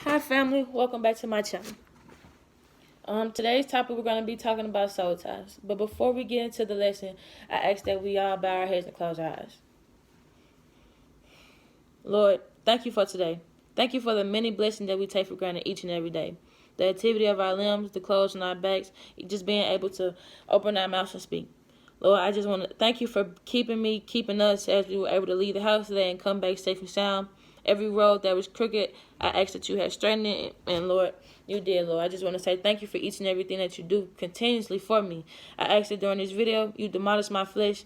Hi family, welcome back to my channel. Today's topic we're going to be talking about soul ties. But before we get into the lesson, I ask that we all bow our heads and close our eyes. Lord, thank you for today. Thank you for the many blessings that we take for granted each and every day. The activity of our limbs, the clothes on our backs, just being able to open our mouths and speak. Lord, I just want to thank you for keeping us as we were able to leave the house today and come back safe and sound. Every road that was crooked, I ask that you had straightened it, and Lord, you did, Lord. I just want to say thank you for each and everything that you do continuously for me. I ask that during this video, you demolish my flesh,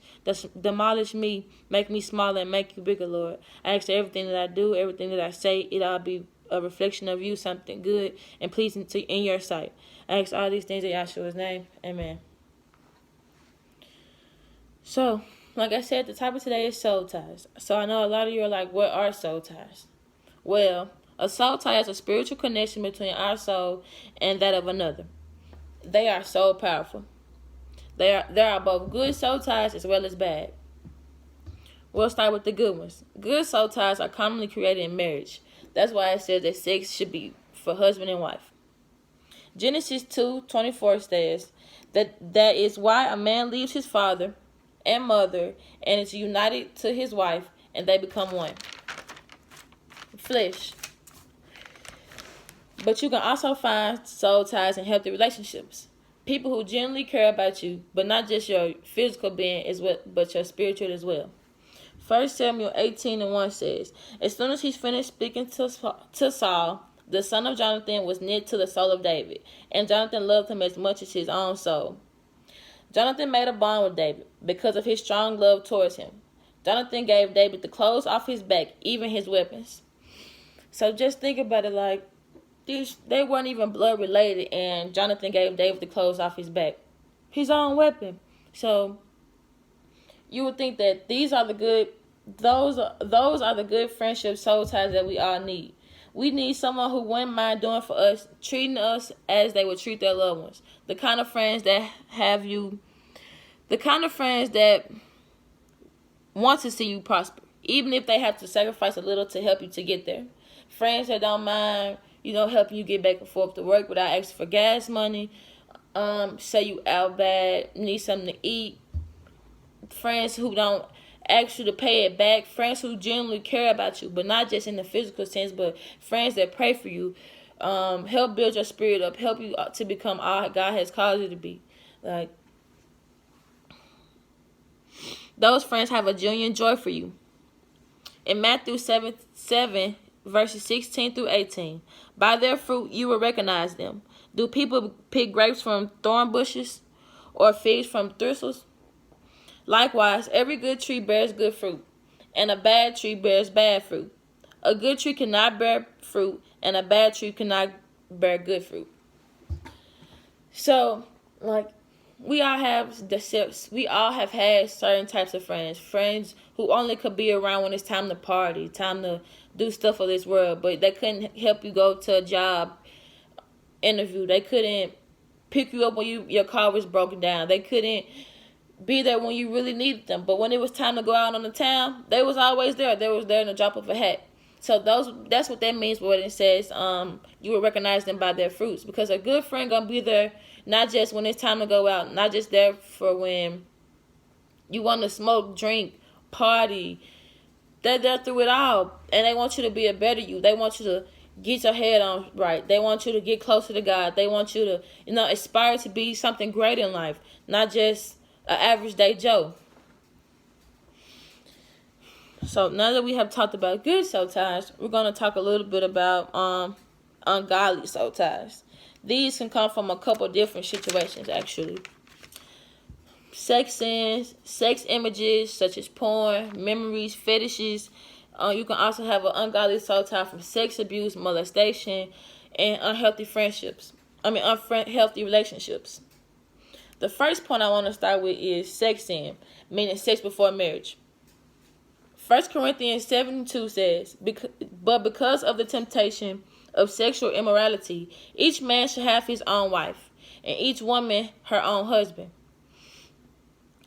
demolish me, make me smaller, and make you bigger, Lord. I ask that everything that I do, everything that I say, it all be a reflection of you, something good and pleasing in your sight. I ask all these things in Yahshua's name. Amen. So, like I said, the topic today is soul ties. So I know a lot of you are like, what are soul ties? Well, a soul tie is a spiritual connection between our soul and that of another. They are so powerful. There are both good soul ties as well as bad. We'll start with the good ones. Good soul ties are commonly created in marriage. That's why it says that sex should be for husband and wife. Genesis 2:24 says that is why a man leaves his father and mother and is united to his wife, and they become one flesh. But you can also find soul ties in healthy relationships. People who genuinely care about you, but not just your physical being, but your spiritual as well. 1 Samuel 18:1 says, as soon as he finished speaking to Saul, the son of Jonathan was knit to the soul of David, and Jonathan loved him as much as his own soul. Jonathan made a bond with David because of his strong love towards him. Jonathan gave David the clothes off his back, even his weapons. So just think about it, like, they weren't even blood related, and Jonathan gave David the clothes off his back, his own weapon. So you would think that those are the good friendship soul ties that we all need. We need someone who wouldn't mind doing for us, treating us as they would treat their loved ones. The kind of friends that want to see you prosper, even if they have to sacrifice a little to help you to get there. Friends that don't mind, helping you get back and forth to work without asking for gas money. Say you out bad, need something to eat. Friends who don't ask you to pay it back. Friends who genuinely care about you, but not just in the physical sense, but friends that pray for you, help build your spirit up, help you to become all God has called you to be. Like, those friends have a genuine joy for you. In Matthew 7 verses 16 through 18, by their fruit you will recognize them. Do people pick grapes from thorn bushes or figs from thistles? Likewise, every good tree bears good fruit, and a bad tree bears bad fruit. A good tree cannot bear fruit, and a bad tree cannot bear good fruit. So, like, we all have had certain types of friends who only could be around when it's time to party, time to do stuff of this world, but they couldn't help you go to a job interview. They couldn't pick you up when your car was broken down. They couldn't be there when you really needed them. But when it was time to go out on the town, they was always there. They was there in the drop of a hat. So that's what that means when it says you will recognize them by their fruits. Because a good friend gonna be there not just when it's time to go out, not just there for when you want to smoke, drink, party. They're there through it all. And they want you to be a better you. They want you to get your head on right. They want you to get closer to God. They want you to, aspire to be something great in life, not just an average day Joe. So now that we have talked about good soul ties, we're going to talk a little bit about ungodly soul ties. These can come from a couple different situations, actually. Sex sins, sex images such as porn, memories, fetishes. You can also have an ungodly soul tie from sex abuse, molestation, and unhealthy unhealthy relationships. The first point I want to start with is sex sin, meaning sex before marriage. 1 Corinthians 7:2 says, but because of the temptation of sexual immorality, each man should have his own wife, and each woman her own husband.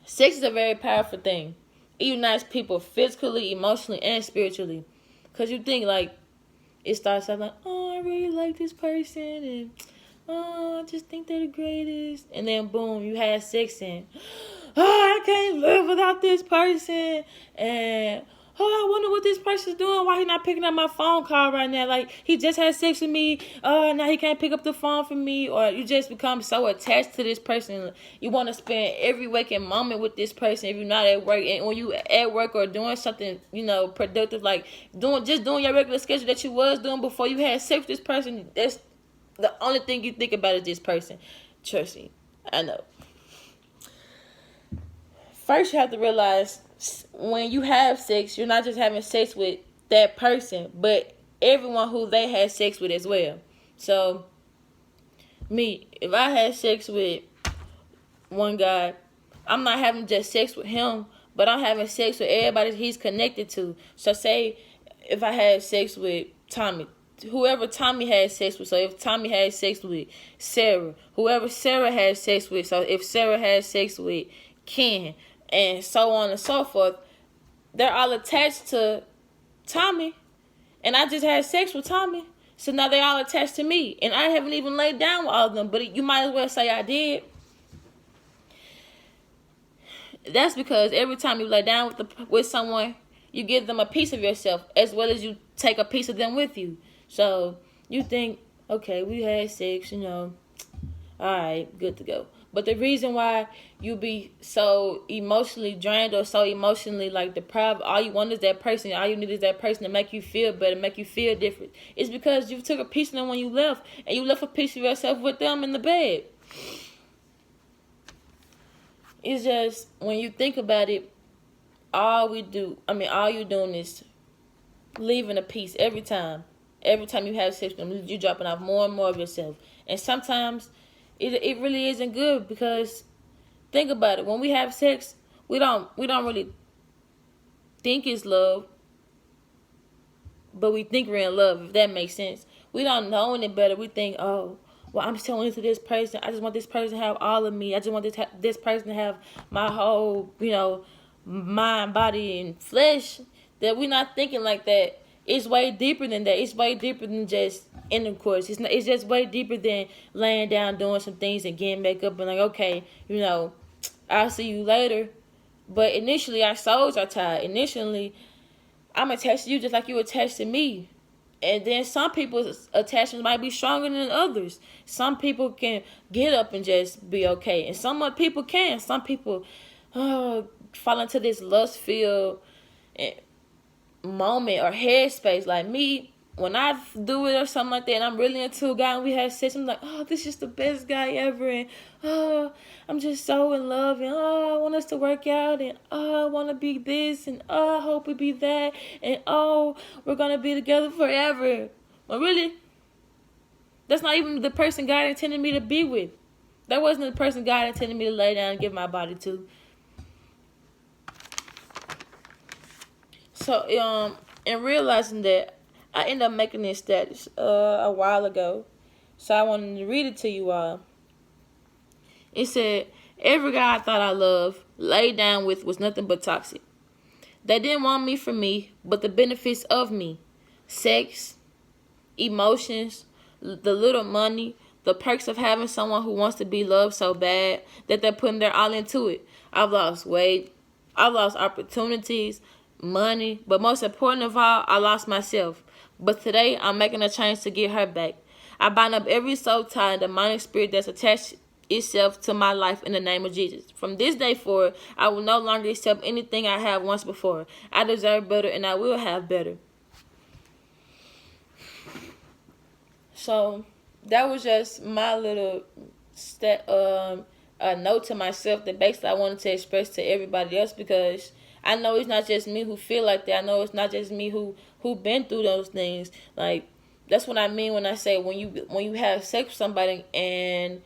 Sex is a very powerful thing. It unites people physically, emotionally, and spiritually. Because you think, like, it starts out like, oh, I I really like this person, and I just think they're the greatest. And then boom, you had sex, and I can't live without this person. And I wonder what this person's doing. Why he not picking up my phone call right now? Like, he just had sex with me. Now he can't pick up the phone for me. Or you just become so attached to this person. You want to spend every waking moment with this person if you're not at work. And when you at work or doing something, productive, like doing your regular schedule that you was doing before you had sex with this person, that's the only thing you think about is this person. Trust me, I know. First, you have to realize when you have sex, you're not just having sex with that person, but everyone who they had sex with as well. So, me, if I had sex with one guy, I'm not having just sex with him, but I'm having sex with everybody he's connected to. So, say if I had sex with Tommy, whoever Tommy had sex with. So if Tommy had sex with Sarah, whoever Sarah had sex with. So if Sarah had sex with Ken, and so on and so forth, they're all attached to Tommy, and I just had sex with Tommy. So now they're all attached to me, and I haven't even laid down with all of them, but you might as well say I did. That's because every time you lay down with someone, you give them a piece of yourself, as well as you take a piece of them with you. So you think, okay, we had sex, all right, good to go. But the reason why you be so emotionally drained or so emotionally deprived, all you want is that person, all you need is that person to make you feel better, make you feel different. It's because you took a piece of them when you left, and you left a piece of yourself with them in the bed. It's just, when you think about it, all you're doing is leaving a piece every time. Every time you have sex with them, you're dropping off more and more of yourself. And sometimes it really isn't good, because think about it. When we have sex, we don't really think it's love, but we think we're in love, if that makes sense. We don't know any better. We think, oh, well, I'm so into this person. I just want this person to have all of me. I just want this person to have my whole, mind, body, and flesh. That we're not thinking like that. It's way deeper than that. It's way deeper than just intercourse. It's just way deeper than laying down, doing some things, and getting back up and okay, I'll see you later. But initially, our souls are tied. Initially, I'm attached to you just like you attached to me. And then some people's attachments might be stronger than others. Some people can get up and just be okay. And some other people can. Some people fall into this lust-filled moment or headspace. Like me, when I do it or something like that, and I'm really into a guy and we have sex, I'm like, oh, this is the best guy ever, and I'm just so in love, and I want us to work out, and I want to be this, and I hope we be that, and we're gonna be together forever. Well, really, that's not even the person God intended me to be with. That wasn't the person God intended me to lay down and give my body to. So, in realizing that, I ended up making this status a while ago. So I wanted to read it to you all. It said, every guy I thought I loved, laid down with, was nothing but toxic. They didn't want me for me, but the benefits of me. Sex, emotions, the little money, the perks of having someone who wants to be loved so bad that they're putting their all into it. I've lost weight. I've lost opportunities, money, but most important of all, I lost myself. But today, I'm making a change to get her back. I bind up every soul tie and demonic spirit that's attached itself to my life in the name of Jesus. From this day forward, I will no longer accept anything I had once before. I deserve better, and I will have better. So, that was just my little a note to myself that basically I wanted to express to everybody else, because I know it's not just me who feel like that. I know it's not just me who been through those things. Like, that's what I mean when I say when you have sex with somebody and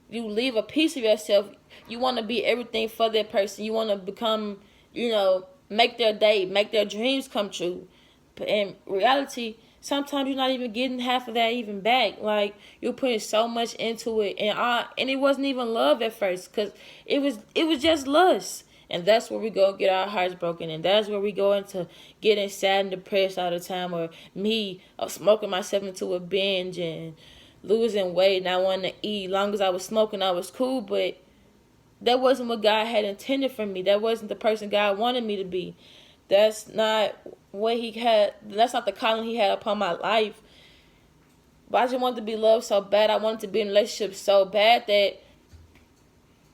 you leave a piece of yourself, you want to be everything for that person. You want to become, make their day, make their dreams come true. But in reality, sometimes you're not even getting half of that even back. Like, you're putting so much into it, and it wasn't even love at first, because it was just lust. And that's where we go get our hearts broken. And that's where we go into getting sad and depressed all the time. Or me smoking myself into a binge and losing weight, not wanting to eat. Long as I was smoking, I was cool. But that wasn't what God had intended for me. That wasn't the person God wanted me to be. That's not what He had. That's not the calling He had upon my life. But I just wanted to be loved so bad. I wanted to be in a relationship so bad that,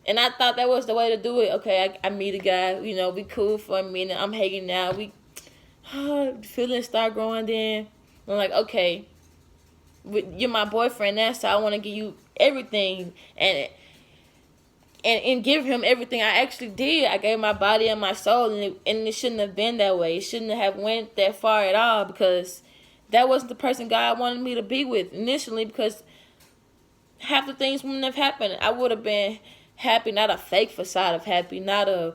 and I thought that was the way to do it. Okay, I meet a guy, we cool for a minute. I'm hanging out. Feelings start growing then. I'm like, okay, you're my boyfriend now, so I want to give you everything. And give him everything. I actually did. I gave my body and my soul, and it shouldn't have been that way. It shouldn't have went that far at all, because that wasn't the person God wanted me to be with initially, because half the things wouldn't have happened. I would have been happy, not a fake facade of happy, not a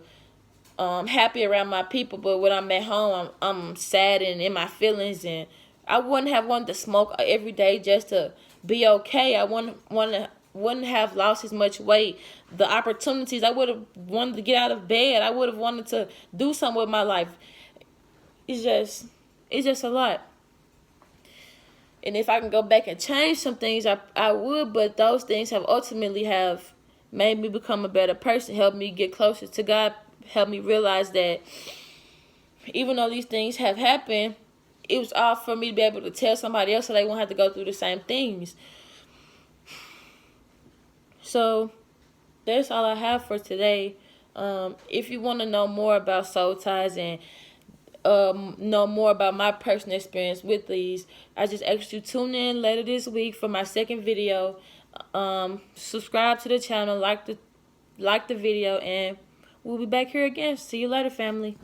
happy around my people, but when I'm at home, I'm sad and in my feelings, and I wouldn't have wanted to smoke every day just to be okay. I wouldn't have lost as much weight. The opportunities, I would have wanted to get out of bed. I would have wanted to do something with my life. It's just a lot. And if I can go back and change some things, I would. But those things have ultimately made me become a better person, helped me get closer to God, helped me realize that even though these things have happened, it was all for me to be able to tell somebody else so they won't have to go through the same things. So that's all I have for today. If you want to know more about soul ties and know more about my personal experience with these, I just ask you tune in later this week for my second video. Subscribe to the channel, like the video, and we'll be back here again. See you later, family.